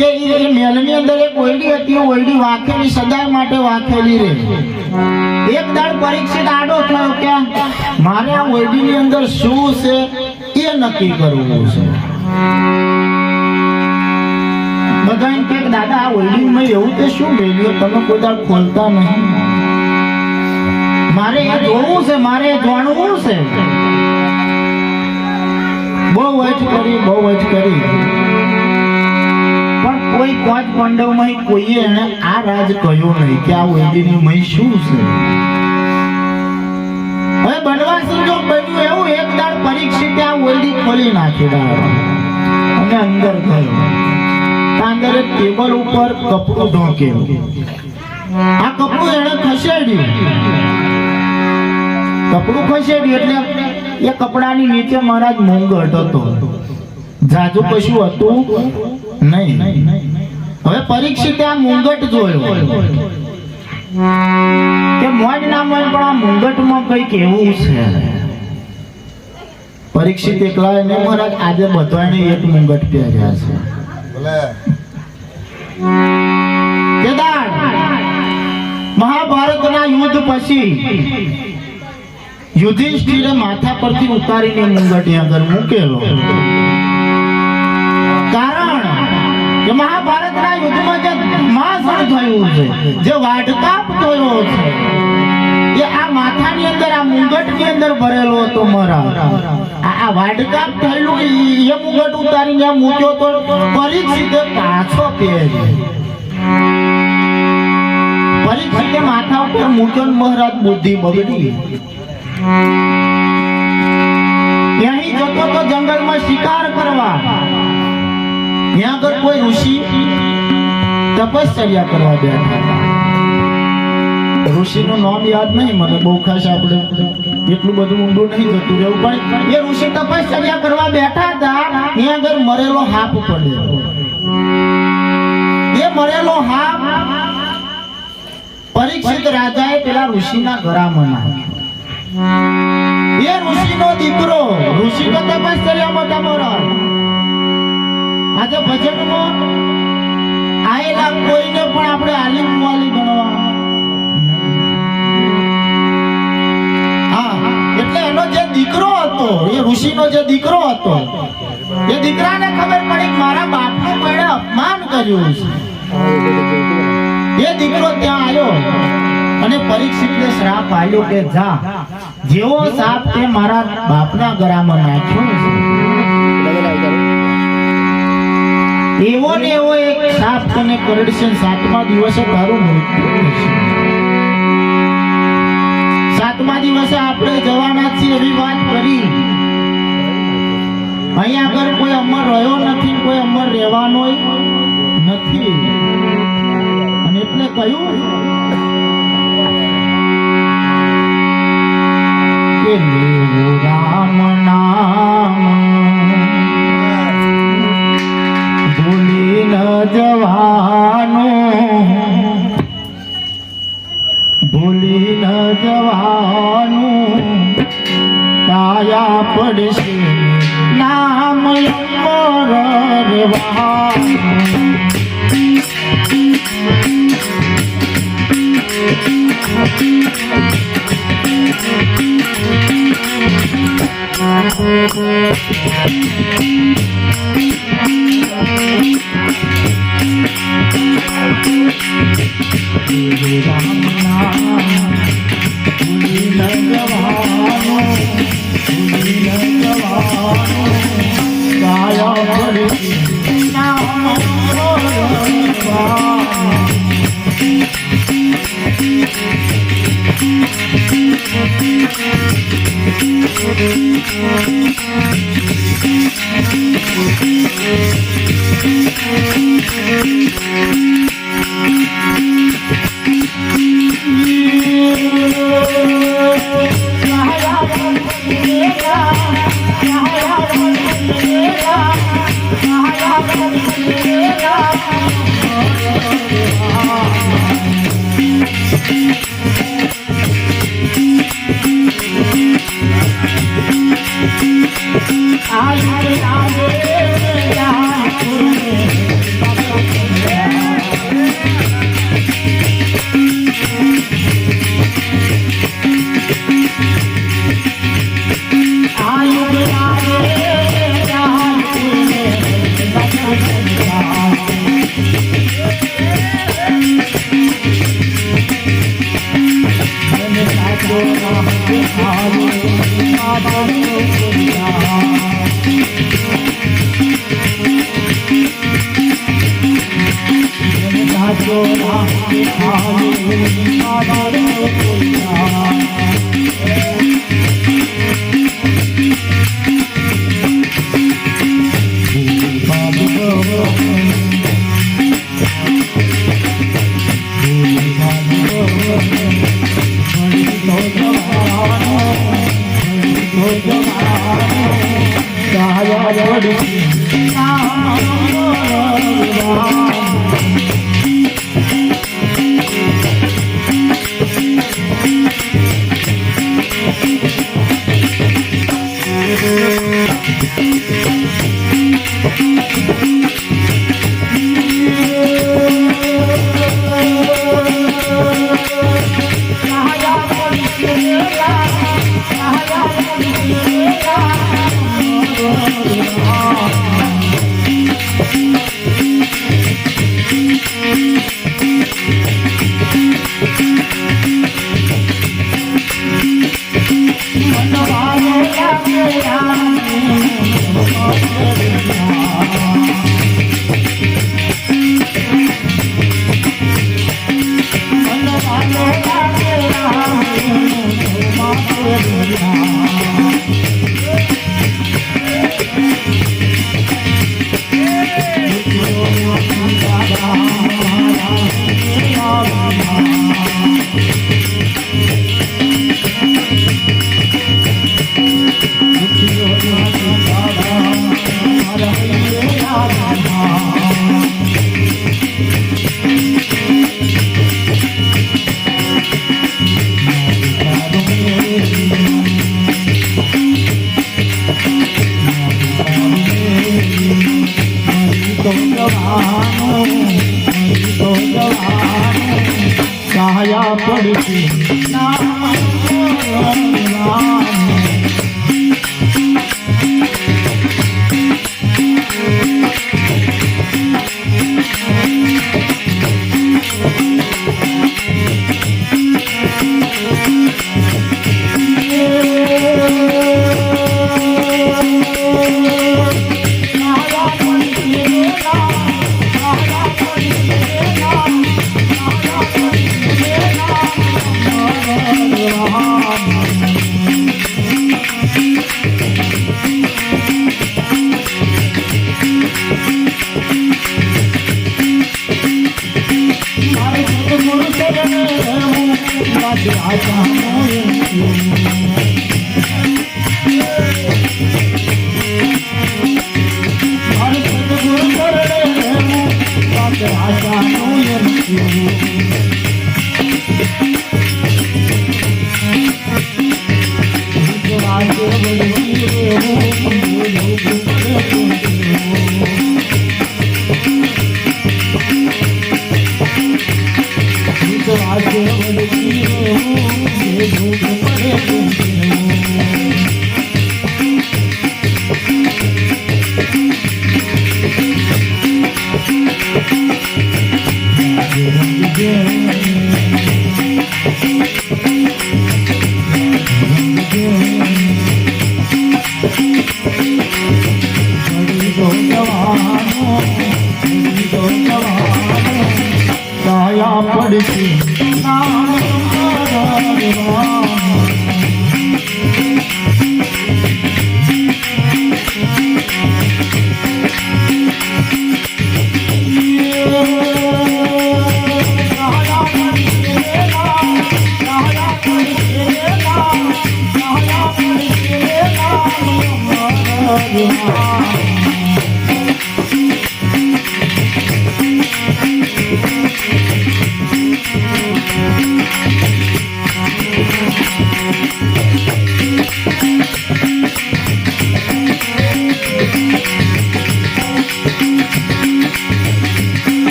કે એ મેલની અંદર એક ઓયડી હતી, ઓયડી વાખેલી, સદાય માટે વાખેલી રે. એક દાડ પરીક્ષિત આડો થયો કે મારે આ ઓયડીની અંદર શું છે એ નક્કી કરવું છે. બધા એમ કે દાદા આ ઓયડીમાં એવું તે શું મેલ્યું, તમે કોઈ દાડ ખોલતા નહીં. મારે એ જોવું છે, મારે એ જાણવું છે. બહુ જ કરી, બહુ જ કરી, પણ કોઈ પાંચ પાંડવમાં કોઈએ એને આ રાજ કહ્યું નહીં કે આ ઓયડીની મય શું છે. હવે બનવાસી જો બન્યું એવું, એક દાડ પરીક્ષિતે આ ઓયડી ખોલી નાખી અને અંદર ગયો. અંદર ટેબલ ઉપર કપડું ઢોકેલું. આ કપડું એને ખસેડ્યું. કપડું ખસેડ્યું એટલે એ કપડાની નીચે મહારાજ મુંગટ હતો, જાજુ કશું હતું નહીં. હવે પરીક્ષિતે આ મુંગટ જોયો કે મોજ ના મોજ, પણ આ મુંગટમાં કઈક એવું છે. પરીક્ષિત એકલા ને મહારાજ આજે બધાને એક મુંગટ પહેર્યા છે. મહાભારતના યુદ્ધ પછી યુધિષ્ઠિરે માથા પરથી ઉતારીને મુંગટ આગળ મૂકેલો. કારણ કે મહાભારતના યુદ્ધમાં જે ધમાસણ થયું છે, જે વાડકાપ થયો છે, એ આ માથાની અંદર, આ મુંગટની અંદર ભરેલો હતો. મહારાજ આ વાડકાપ થયેલું એ મુંગટ ઉતારીને મૂક્યો તો પરીક્ષિતે પાછો પહેર્યો. પરીક્ષિતે માથા ઉપર મૂક્યો, મહારાજ બુદ્ધિ બગડી. અહીં જતો તો જંગલમાં શિકાર કરવા. ત્યાં આગળ કોઈ ઋષિ તપશ્ચર્યા કરવા બેઠા. ઋષિનું નામ યાદ નહીં મને, બહુ ખાસ આપણે એટલું બધું ઊંડું નહીં જતું રહેવું, પણ એ ઋષિ તપશ્ચર્યા કરવા બેઠા હતા. ત્યાં આગળ મરેલો હાપ પડ્યો. એ મરેલો હાપ પરીક્ષિત રાજાએ પેલા ઋષિના ગળામાં નાખ્યો. એ ઋષિનો દીકરો, ઋષિ તો તપશ્ચર્યામાં તમારા આજે ભજનમાં આયેલા કોઈને પણ આપણે આલિમ વાલી ગણવા. હા, એટલે એનો જે દીકરો હતો, એ ઋષિનો જે દીકરો હતો, એ દીકરાને ખબર પડી કે મારા બાપનું કોઈને અપમાન કર્યું છે. એ દીકરો ત્યાં આવ્યો અને પરીક્ષિતને શ્રાપ આપ્યો કે જા, જેવો સાપ તે મારા બાપના ગળામાં નાખ્યો છે, એવો ને એવો એક સાપ તને કરડશે, 7મા દિવસે તારું મૃત્યુ થશે. 7મા દિવસે આપણે જવાના છીએ એવી વાત કરી. અહીંયા આગળ કોઈ અમર રહ્યો નથી, કોઈ અમર રહેવાનો નથી. અને એટલે કહ્યું કે રામ નામ ભૂલી ન જવાનું, ભૂલી ન જવાનું. કાયા પડશે નામ અમર રહેવાનું.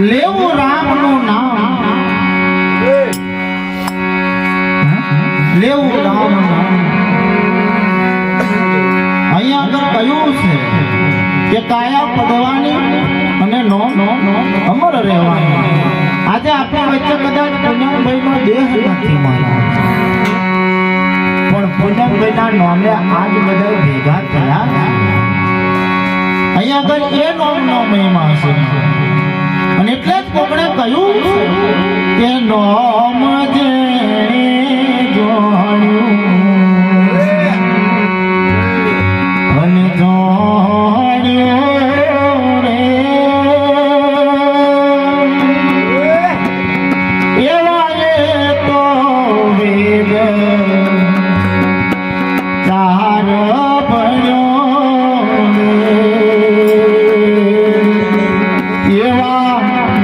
લેવું રામનું નામ, લેવું રામનું નામ. અહીંયા આગળ કહ્યું છે કે કાયા પડવાની અને નો અમર રહેવાની. આજે આપણી વચ્ચે કદાચ પૂનમભાઈનો દેહ નથી મારા, પણ પૂનમભાઈના નામે આજ બધા ભેગા થયા છે. અહીંયા આગળ એ નામનો મહિમા છે. અને એટલે જ કોકણે કહ્યું કે નામ જેણે જોડ્યું અને જોડ્યું રે એવા એ તો વેદ ચાર ભણ્યો એવા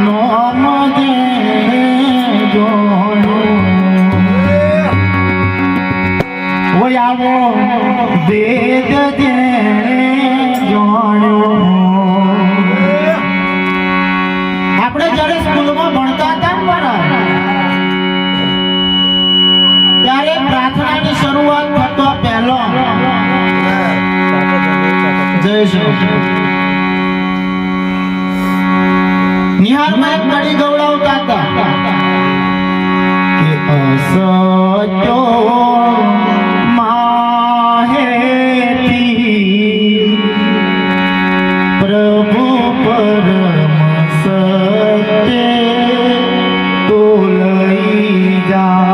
નામ જેણે જોડ્યું ઓય આવો વેદ જેણે જોડ્યો. આપણે જ્યારે સ્કૂલમાં ભણતા હતા ને મારા, ત્યારે પ્રાર્થનાની શરૂઆત થતો પહેલો જય શ્રી નિહારમાં એક કડી ગવડાવતા હતા કે અસત્યો માહેતી પ્રભુ પરમ સત્ય તો લઈ જા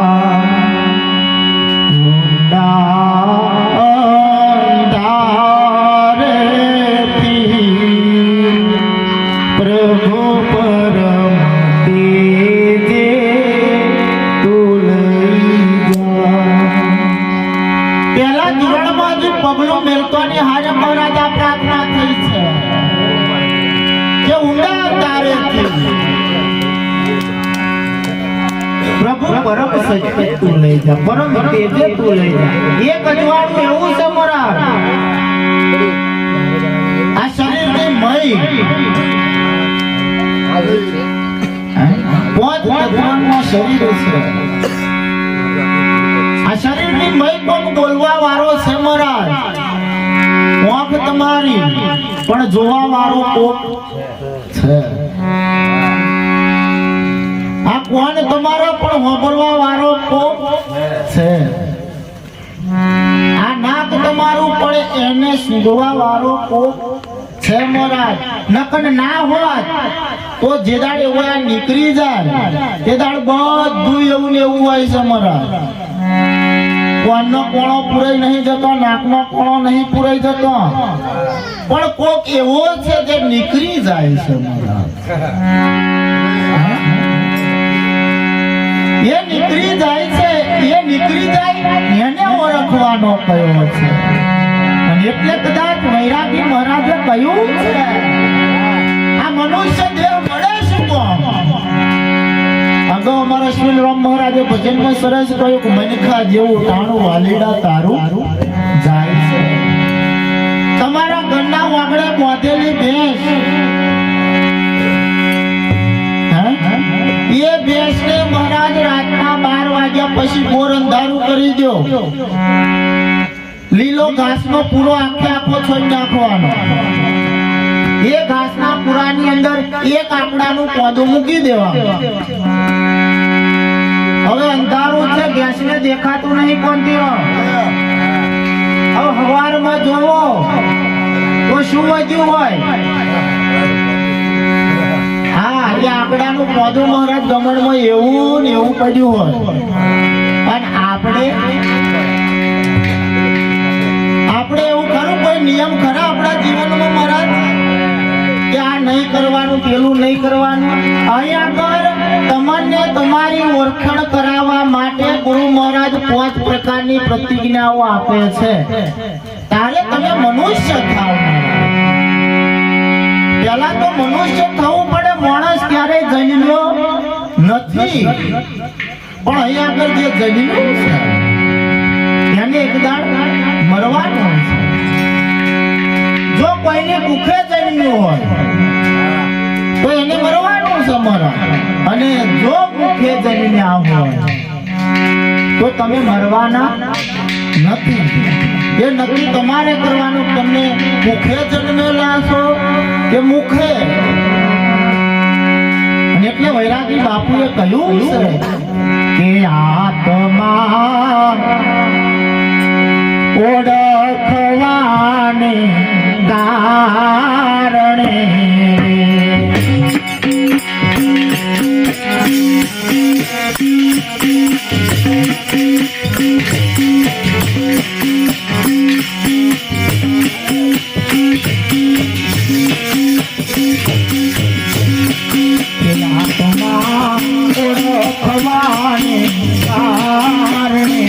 અંધારેથી પ્રભુ પરમ તેજે તો લઈ જા. પહેલા ધોરણમાં જે પગલું મેલતોની હારે મહારાજા પ્રાર્થના થઈ છે કે ઊંડા અંધારેથી પ્રભુ પરમ સત્ય તું લઈ જા, પરમ તેજે તું લઈ જા. એક અજવાળું એવું છે મહારાજ, આ શરીરની મય પાંચ તત્વોનું શરીર છે. આ શરીરની મય કોક બોલવા વાળો છે મહારાજ, આંખ તમારી પણ જોવા વાળો કોક છે. આ કોણ તમારો પણ વાપરવા વાળો કોક છે. આ નાક તમારું પણ એને સુંઘવા વાળો કોક છે મહારાજ. નકન ના હોત તો જે દાડ એવું આ નીકળી જાય તે દાડ બધું એવું ને એવું હોય છે મહારાજ. કોણનો કોણો પૂરાઈ નહીં જતો, નાકનો કોણો નહીં પૂરાઈ જતો, પણ કોક એવો છે જે નીકળી જાય છે મહારાજ. એ નીકળી જાય છે, એ નીકળી જાય એને ઓળખવાનો કયો છે. અને એટલે કદાચ વૈરાગી મહારાજે કહ્યું છે આ મનુષ્ય દેહ મળે શું કોમ. અગાઉ અમારા શ્રીરામ મહારાજે ભજનમાં સરસ કહ્યું કે મનખા જેવું ટાણું વાલીડા તારું જાય છે. તમારા ઘરના વાગડે બાંધેલી ભેંસ, એ ભેંસને મહારાજ રાતના 12 વાગ્યા પછી ઘોર અંધારું કરી દો, લીલો ઘાસનો પૂરો આખે આખો છોડી નાખવાનો. એ ઘાસના પૂરાની અંદર એક આકડાનું પોદું મૂકી દેવાનું. હવે અંધારું છે, ભેંસને દેખાતું નહીં કોણથી. હવે સવારમાં જોવો તો શું વધ્યું હોય? હા, એ આકડાનું પોદું મહારાજ ગમણમાં એવું ને એવું પડ્યું હોય. અને આપણે એવું ખરું કોઈ નિયમ ખરા આપણા જીવનમાં મહારાજ કે આ નહીં કરવાનું, પેલું નહીં કરવાનું? અહીંયા આગળ તમને તમારી ઓળખાણ કરાવવા માટે ગુરુ મહારાજ 5 પ્રકારની પ્રતિજ્ઞાઓ આપે છે. તારે તમે મનુષ્ય થાવ. પહેલા તો મનુષ્ય થવું પડે. માણસ ક્યારેય જન્મ્યો નથી, પણ અહીંયા આગળ જે જન્મ્યું છે એને એક દાડ મરવાનું છે. જો કોઈને ભૂખે જન્મ્યું હોય તો એને મરવાનું છે મરો અને જો મુખે જન્મ્યા હોય તો તમે મરવાના નથી. એ નક્કી તમારે કરવાનું, તમે મુખે જન્મેલા છો કે મુખે. અને એટલે વૈરાગી બાપુએ કહ્યું છે કે આત્મા ઓળખવાને કારણે ઓળખવાને કારણે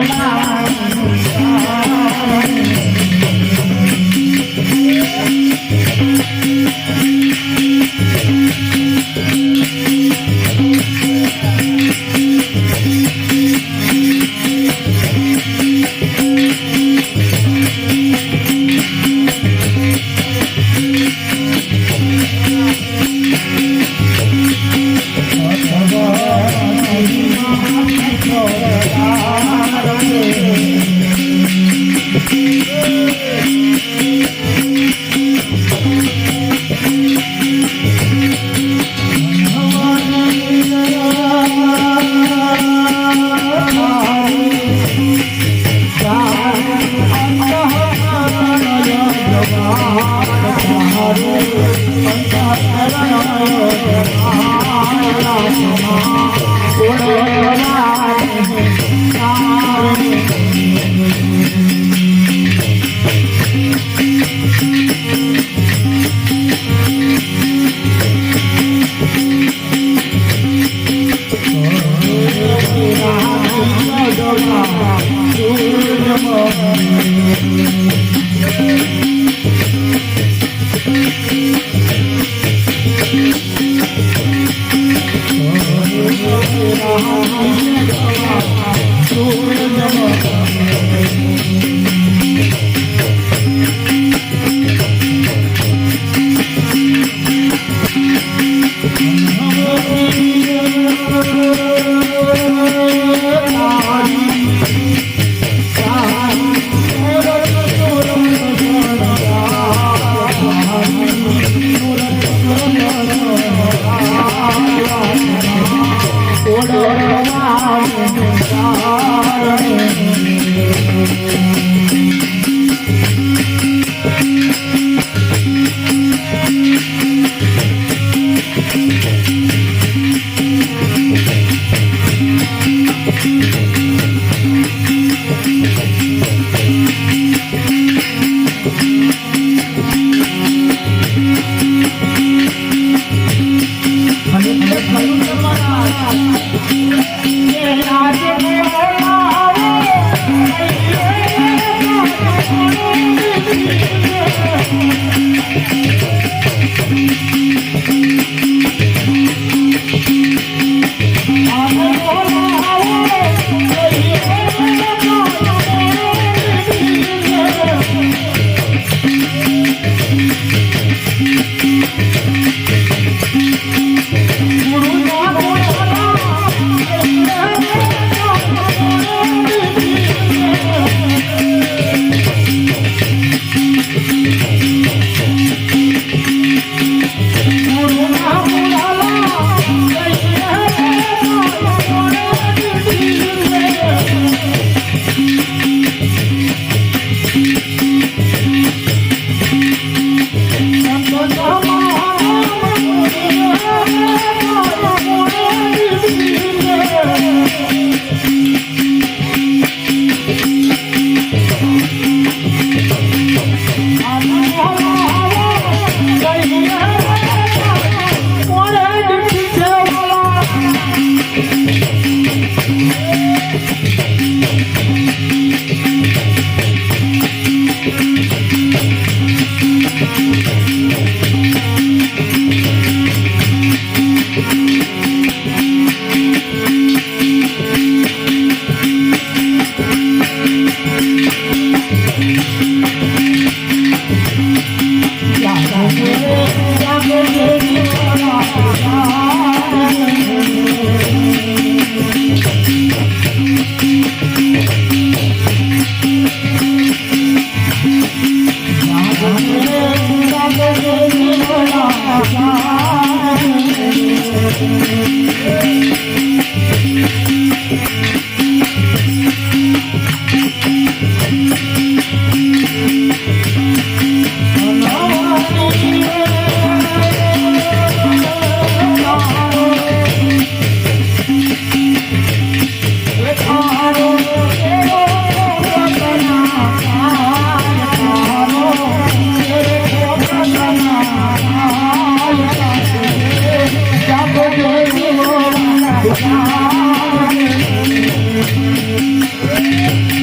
Bye. Thank you.